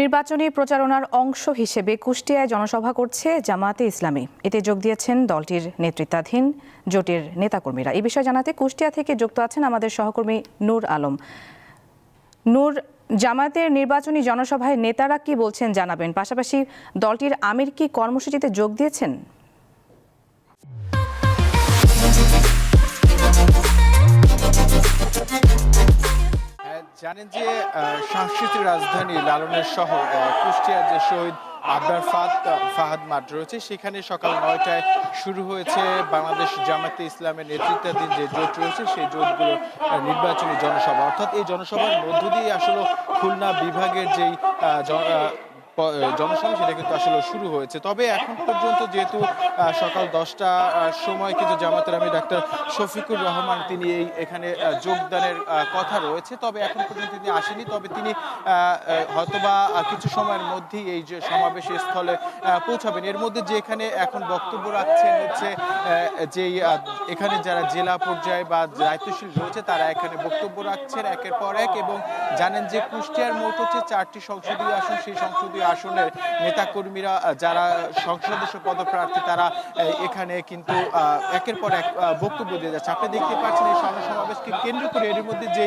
নির্বাচনী প্রচারণার অংশ হিসেবে কুষ্টিয়ায় জনসভা করছে জামায়াতে ইসলামী। এতে যোগ দিয়েছেন দলটির নেতৃত্বাধীন জোটের নেতাকর্মীরা। এই বিষয়ে জানাতে কুষ্টিয়া থেকে যুক্ত আছেন আমাদের সহকর্মী নূর আলম। নূর, জামায়াতের নির্বাচনী জনসভায় নেতারা কি বলছেন জানাবেন, পাশাপাশি দলটির আমির কি কর্মসূচিতে যোগ দিয়েছেন? জানেন যে সাংস্কৃতিক রাজধানী লালনের শহর কুষ্টিয়ার যে শহীদ আবরার ফাহাদ মাঠ রয়েছে, সেখানে সকাল ৯টায় শুরু হয়েছে বাংলাদেশ জামায়াতে ইসলামের নেতৃত্বাধীন যে জোট রয়েছে সেই জোটগুলোর নির্বাচনী জনসভা। অর্থাৎ এই জনসভার মধ্য দিয়ে আসলে খুলনা বিভাগের যেই জনসভা সেটা কিন্তু আসলে শুরু হয়েছে। তবে এখন পর্যন্ত যেহেতু সকাল 10টার সময় কিন্তু জামায়াতের আমির ডাক্তার শফিকুর রহমান তিনি এখানে যোগদানের কথা রয়েছে, তবে এখন পর্যন্ত তিনি আসেনি। তবে তিনি হয়তোবা কিছু সময়ের মধ্যেই এই যে সমাবেশের স্থলে পৌঁছাবেন। এর মধ্যে যে এখানে এখন বক্তব্য রাখছেন হচ্ছে যেই এখানে যারা জেলা পর্যায়ে বা দায়িত্বশীল রয়েছে তারা এখানে বক্তব্য রাখছেন একের পর এক। এবং জানেন যে কুষ্টিয়ার মোট হচ্ছে 4টি সংসদীয় আসন, সেই সংসদীয় আসনের নেতাকর্মীরা যারা সংসদ সদস্য পদপ্রার্থী তারা এখানে কিন্তু একের পর এক বক্তব্য দিয়ে যাচ্ছে। আপনি দেখতে পাচ্ছেন এই সমাবেশকে কেন্দ্র করে এর মধ্যে যে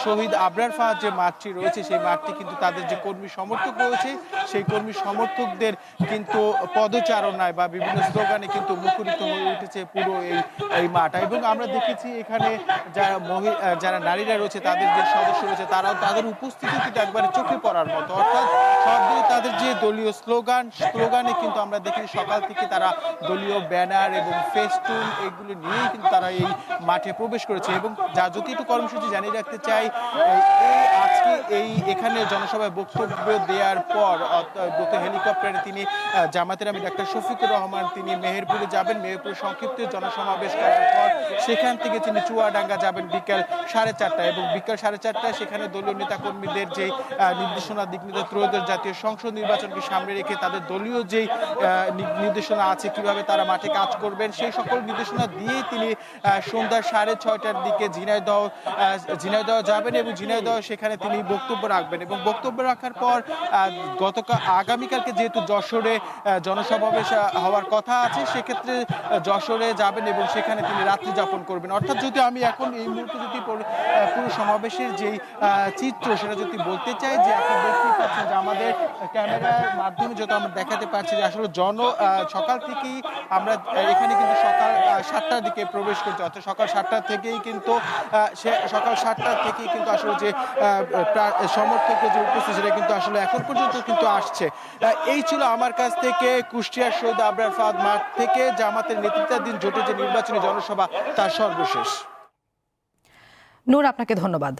শহীদ আবরার ফাহাদ যে মাঠটি রয়েছে সেই মাঠটি কিন্তু তাদের যে কর্মী সমর্থক রয়েছে সেই কর্মী সমর্থকদের কিন্তু পদচারণায় বা বিভিন্ন স্লোগানে কিন্তু মুখরিত হয়ে উঠেছে পুরো এই মাঠ। এবং আমরা দেখেছি এখানে যারা নারীরা রয়েছে তাদের যে সদস্য রয়েছে তারাও তাদের উপস্থিতি কিন্তু একবারে চোখে পড়ার মতো। অর্থাৎ তাদের যে দলীয় স্লোগানে কিন্তু আমরা দেখি সকাল থেকে তারা দলীয় ব্যানার এবং ফেস্টুন এগুলো নিয়েই কিন্তু তারা এই মাঠে প্রবেশ করেছে। এবং যদি একটু কর্মসূচি জানিয়ে রাখতে চাই, আজকে এখানে জনসভায় বক্তব্য দেওয়ার পর হেলিকপ্টারে তিনি জামায়াতের আমির ডাক্তার শফিকুর রহমান তিনি মেহেরপুরে যাবেন। মেহেরপুরে সংক্ষিপ্ত জনসমাবেশ করার পর সেখান থেকে তিনি চুয়াডাঙ্গা যাবেন বিকাল 4:30টায়। এবং বিকাল 4:30টায় সেখানে দলীয় নেতাকর্মীদের যে নির্দেশনা দিক ত্রয়োদশ জাতীয় সংসদ নির্বাচনকে সামনে রেখে তাদের দলীয় যেই নির্দেশনা আছে কিভাবে তারা মাঠে কাজ করবেন সেই সকল নির্দেশনা দিয়েই তিনি সন্ধ্যা 6:30টার দিকে ঝিনাইদহ যাবেন এবং ঝিনাইদহ সেখানে তিনি বক্তব্য রাখবেন। এবং বক্তব্য রাখার পর আগামীকালকে যেহেতু যশোরে জনসমাবেশ হওয়ার কথা আছে সেক্ষেত্রে যশোরে যাবেন এবং সেখানে তিনি রাত্রি যাপন করবেন। অর্থাৎ যদি আমি এখন এই মুহূর্তে যদি পুরো সমাবেশের যেই চিত্র সেটা যদি বলতে চাই, যে আপনি দেখতেই পাচ্ছেন যে আমাদের ক্যামেরার মাধ্যমে যত আমরা দেখাতে পারছি যে আসলে সকাল থেকেই আমরা এখানে কিন্তু সকাল 7টার দিকে প্রবেশ করছি। অর্থাৎ সকাল 7টা থেকেই কিন্তু আসলে যে সমর্থকদের যে উপস্থিতি সেটা কিন্তু আসলে এখন পর্যন্ত কিন্তু আসছে। এই ছিল আমার কাছ থেকে কুষ্টিয়ার শহীদ আবরার ফাহাদ মাঠ থেকে জামাতের নেতৃত্বাধীন জোটের যে নির্বাচনী জনসভা তার সর্বশেষ। নূর, আপনাকে ধন্যবাদ।